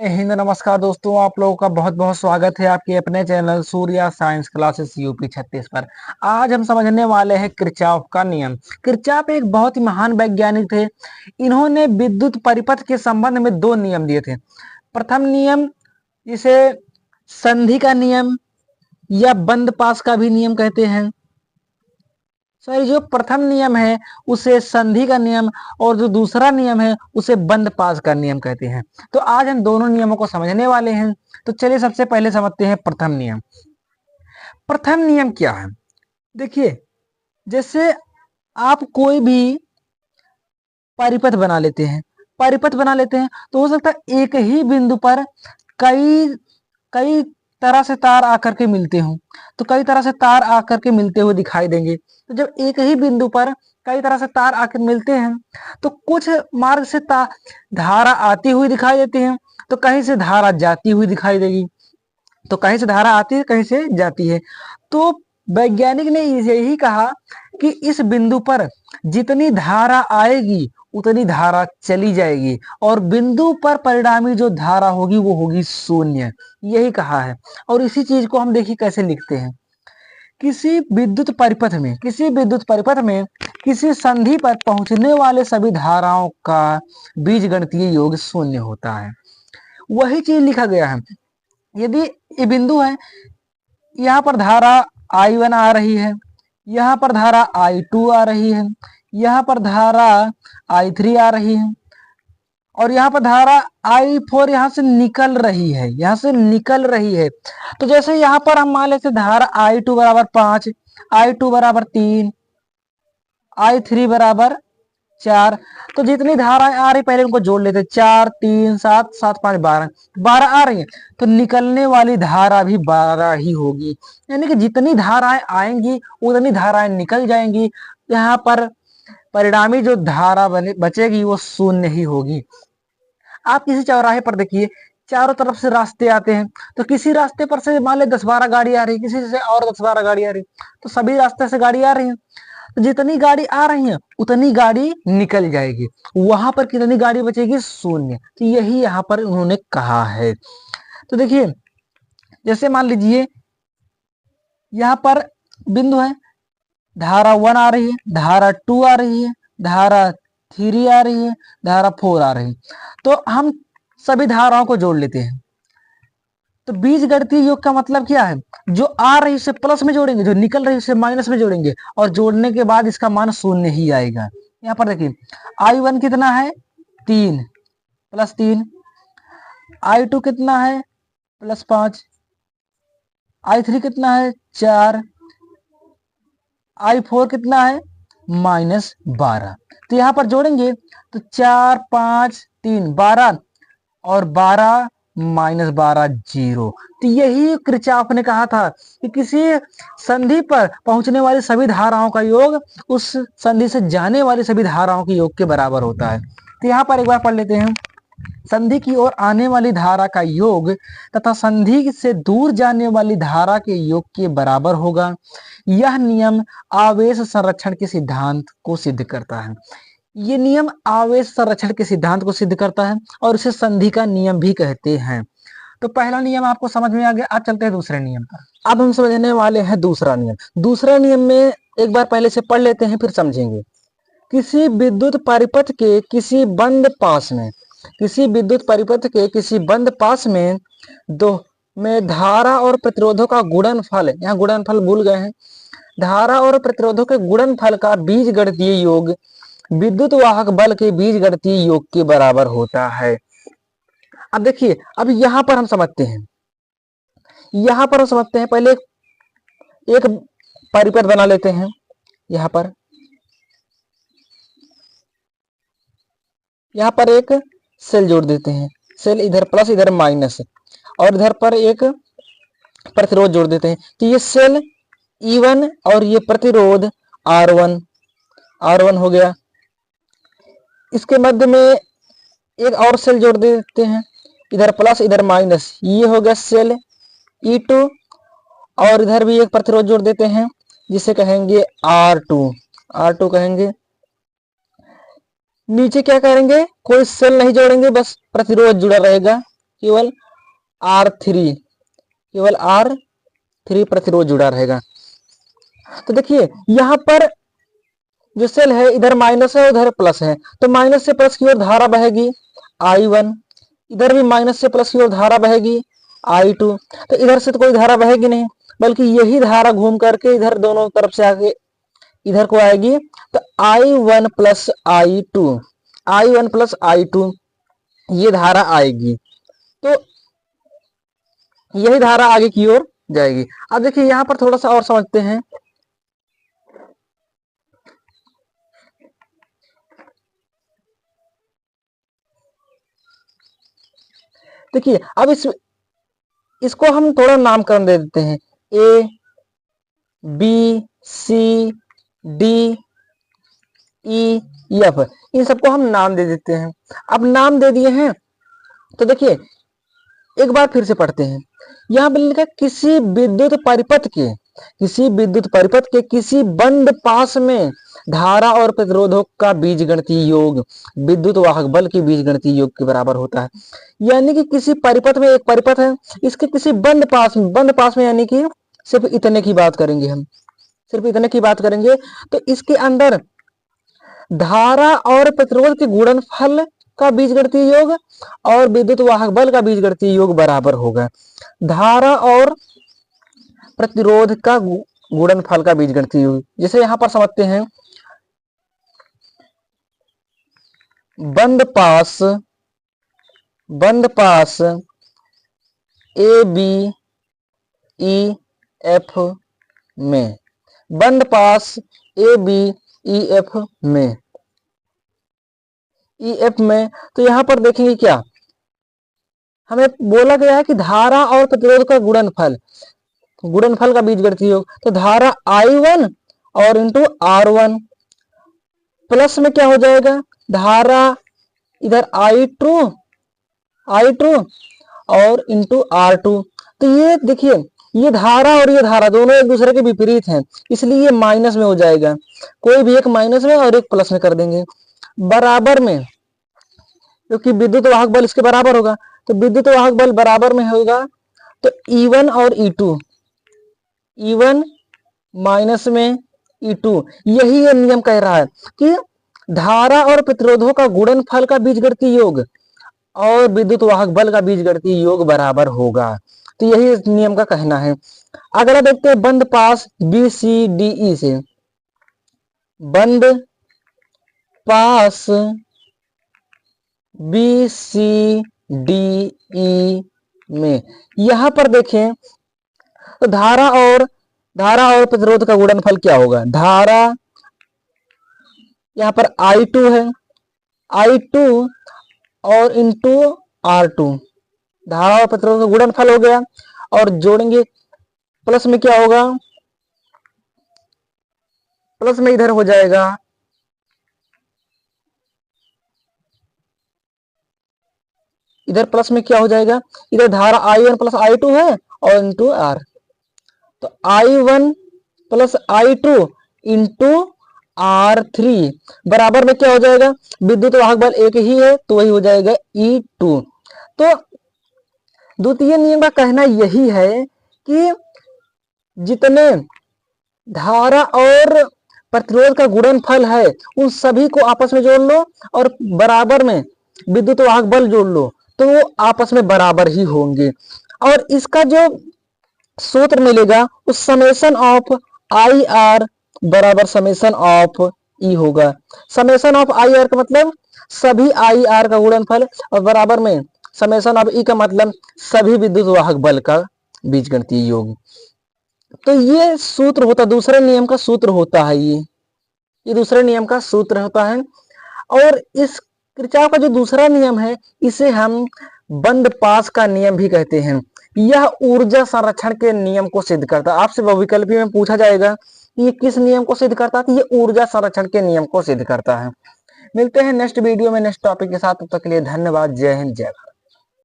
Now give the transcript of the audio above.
हिंद। नमस्कार दोस्तों, आप लोगों का बहुत बहुत स्वागत है आपके अपने channel Surya science classes UP 36 पर। आज हम समझने वाले हैं किरचॉफ का नियम। किरचॉफ एक बहुत ही महान वैज्ञानिक थे। इन्होंने विद्युत परिपथ के संबंध में दो नियम दिए थे। प्रथम नियम, जिसे संधि का नियम या बंद पास का भी नियम कहते हैं। सॉरी, जो प्रथम नियम है उसे संधि का नियम और जो दूसरा नियम है उसे बंद पास का नियम कहते हैं। तो आज हम दोनों नियमों को समझने वाले हैं। तो चलिए सबसे पहले समझते हैं प्रथम नियम। प्रथम नियम क्या है? देखिए, जैसे आप कोई भी परिपथ बना लेते हैं तो हो सकता है एक ही बिंदु पर कई कई तरह से तार आकर के मिलते हों। तो कई तरह से तार आकर के मिलते हुए दिखाई देंगे। तो जब एक ही बिंदु पर कई तरह से तार आकर मिलते हैं तो कुछ मार्ग से धारा आती हुई दिखाई देती है, तो कहीं से धारा जाती हुई दिखाई देगी। तो कहीं से धारा आती है, कहीं से जाती है। तो वैज्ञानिक ने यही कहा कि इस बिंदु पर जितनी धारा आएगी उतनी धारा चली जाएगी और बिंदु पर परिणामी जो धारा होगी वो होगी शून्य। यही कहा है। और इसी चीज को हम देखिए कैसे लिखते हैं। किसी विद्युत परिपथ में किसी संधि पर पहुंचने वाले सभी धाराओं का बीजगणितीय योग शून्य होता है। वही चीज लिखा गया है। यदि ये बिंदु है, यहाँ पर धारा I1 आ रही है, यहाँ पर धारा I2 आ रही है, यहाँ पर धारा I3 आ रही है और यहाँ पर धारा I4 यहाँ से निकल रही है। तो जैसे यहाँ पर हम मान लेते धारा I2 बराबर 5, I2 बराबर 3, I3 बराबर 4। तो जितनी धाराएं आ रही पहले उनको जोड़ लेते, 4 3 7 7 5 12 आ रही है, तो निकलने वाली धारा भी 12 ही होगी। यानी कि जितनी धाराएं आएंगी उतनी धाराएं निकल जाएंगी। यहाँ पर परिणामी जो धारा बचेगी वो शून्य ही होगी। आप किसी चौराहे पर देखिए, चारों तरफ से रास्ते आते हैं। तो किसी रास्ते पर से मान ले 10-12 गाड़ी आ रही है, किसी से और 10-12 गाड़ी आ रही है, तो सभी रास्ते से गाड़ी आ रही है। तो जितनी गाड़ी आ रही है उतनी गाड़ी निकल जाएगी। वहां पर कितनी गाड़ी बचेगी? शून्य। तो यही यहाँ पर उन्होंने कहा है। तो देखिए, जैसे मान लीजिए यहाँ पर बिंदु है, धारा 1 आ रही है, धारा 2 आ रही है, धारा 3 आ रही है, धारा 4 आ रही है। तो हम सभी धाराओं को जोड़ लेते हैं। तो बीजगणितीय योग का मतलब क्या है? जो आ रही है उसे प्लस में जोड़ेंगे, जो निकल रही है उसे माइनस में जोड़ेंगे और जोड़ने के बाद इसका मान शून्य ही आएगा। यहाँ पर देखिए, I1 कितना है? 3 प्लस 3, I2 कितना है? प्लस 5, I3 कितना है? 4, I4 कितना है? माइनस 12। तो यहाँ पर जोड़ेंगे तो 4 5 3 12 और 12 माइनस 12 0। तो यही किरचॉफ ने कहा था कि किसी संधि पर पहुंचने वाली सभी धाराओं का योग उस संधि से जाने वाली सभी धाराओं के योग के बराबर होता है। तो यहाँ पर एक बार पढ़ लेते हैं। संधि की ओर आने वाली धारा का योग तथा संधि से दूर जाने वाली धारा के योग के बराबर होगा। यह नियम आवेश संरक्षण के सिद्धांत को सिद्ध करता है। ये नियम आवेश संरक्षण के सिद्धांत को सिद्ध करता है और इसे संधि का नियम भी कहते हैं। तो पहला नियम आपको समझ में आ गया। आज चलते हैं दूसरे नियम पर। अब हम समझने वाले हैं दूसरा नियम। दूसरे नियम में एक बार पहले से पढ़ लेते हैं, फिर समझेंगे। किसी विद्युत परिपथ के किसी बंद पास में धारा और प्रतिरोधों का गुणनफल, यहाँ गुणनफल भूल गए हैं, धारा और प्रतिरोधों के गुणनफल का बीजगणितीय योग विद्युत वाहक बल के बीजगणितीय योग के बराबर होता है। अब देखिए, अब यहाँ पर हम समझते हैं। पहले एक परिपथ बना लेते हैं। यहाँ पर एक सेल जोड़ देते हैं। सेल इधर प्लस इधर माइनस, और इधर पर एक प्रतिरोध जोड़ देते हैं। तो ये सेल E1 और ये प्रतिरोध R1 हो गया। इसके मध्य में एक और सेल जोड़ देते हैं, इधर प्लस इधर माइनस, ये हो गया सेल E2, और इधर भी एक प्रतिरोध जोड़ देते हैं जिसे कहेंगे R2 कहेंगे। नीचे क्या करेंगे? कोई सेल नहीं जोड़ेंगे, बस प्रतिरोध जुड़ा रहेगा केवल R3, केवल R3 प्रतिरोध जुड़ा रहेगा। तो देखिए यहाँ पर जो सेल है इधर माइनस है उधर प्लस है, तो माइनस से प्लस की ओर धारा बहेगी I1, इधर भी माइनस से प्लस की ओर धारा बहेगी I2। तो इधर से तो कोई धारा बहेगी नहीं, बल्कि यही धारा घूम करके इधर दोनों तरफ से आके इधर को आएगी। तो I1 plus I2, I1 plus I2 ये धारा आएगी, तो यही धारा आगे की ओर जाएगी। अब देखिए यहां पर थोड़ा सा और समझते हैं। देखिए अब इसको हम थोड़ा नामकरण दे देते हैं, A B C D E F, इन सबको हम नाम दे देते हैं। अब नाम दे दिए हैं तो देखिए एक बार फिर से पढ़ते हैं। यहाँ पर लिखा किसी विद्युत परिपथ के किसी बंद पास में धारा और प्रतिरोधक का बीजगणितीय योग विद्युत वाहक बल के बीजगणितीय योग के बराबर होता है। यानी कि किसी परिपथ में, एक परिपथ है, इसके किसी बंद पास में यानी कि सिर्फ इतने की बात करेंगे हम, सिर्फ इतने की बात करेंगे, तो इसके अंदर धारा और प्रतिरोध के गुणनफल का बीजगणितीय योग और विद्युत वाहक बल का बीजगणितीय योग बराबर होगा। धारा और प्रतिरोध का गुणनफल का बीजगणितीय योग, जैसे यहां पर समझते हैं, बंद पास ए बी ई एफ में, बंद पास ए बी ई एफ में, ई एफ में, तो यहां पर देखेंगे क्या हमें बोला गया है कि धारा और प्रतिरोध का गुणनफल का बीजगणितीय योग। तो धारा I1 और इंटू R1 प्लस में क्या हो जाएगा, धारा इधर I2 और इंटू R2। तो ये देखिए ये धारा और ये धारा दोनों एक दूसरे के विपरीत हैं, इसलिए ये माइनस में हो जाएगा। कोई भी एक माइनस में और एक प्लस में कर देंगे। बराबर में, क्योंकि विद्युत वाहक बल इसके बराबर होगा, तो विद्युत वाहक बल बराबर में होगा, तो E1 और E2, E1 माइनस में E2, यही ये नियम कह रहा है कि धारा और प्रतिरोधों का गुणनफल का बीजगणितीय योग और विद्युत वाहक बल का बीजगणितीय योग बराबर होगा। तो यही इस नियम का कहना है। अगला देखते हैं बंद पास BCDE से, बंद पास BCDE में, यहां पर देखें तो धारा और प्रतिरोध का गुणनफल क्या होगा। धारा यहां पर I2 है, I2 और इंटू R2, धारा और प्रतिरोध का गुणनफल हो गया, और जोड़ेंगे प्लस में क्या होगा, प्लस में इधर हो जाएगा इधर प्लस में क्या हो जाएगा, इधर धारा I1 प्लस I2 है और इंटू R, तो I1 plus I2 into R3 बराबर में क्या हो जाएगा, विद्युत वाहक बल एक ही है तो वही हो जाएगा E2। तो द्वितीय नियम का कहना यही है कि जितने धारा और प्रतिरोध का गुणनफल है उन सभी को आपस में जोड़ लो और बराबर में विद्युत वाहक बल जोड़ लो, तो वो आपस में बराबर ही होंगे। और इसका जो सूत्र मिलेगा उस समेशन ऑफ आई आर बराबर समेशन ऑफ ई होगा। समेशन ऑफ आई आर का मतलब सभी आई आर का गुणनफल और बराबर में समेशन ऑफ ई का मतलब सभी विद्युत वाहक बल का बीजगणितीय योग। तो ये सूत्र होता, दूसरे नियम का सूत्र होता है, ये दूसरे नियम का सूत्र होता है। और इस किरचॉफ का जो दूसरा नियम है इसे हम बंद पास का नियम भी कहते हैं। यह ऊर्जा संरक्षण के नियम को सिद्ध करता है। आपसे बहुविकल्पी में पूछा जाएगा कि ये किस नियम को सिद्ध करता है, तो ये ऊर्जा संरक्षण के नियम को सिद्ध करता है। मिलते हैं नेक्स्ट वीडियो में नेक्स्ट टॉपिक के साथ, तब तक के लिए धन्यवाद। जय हिंद, जय भारत।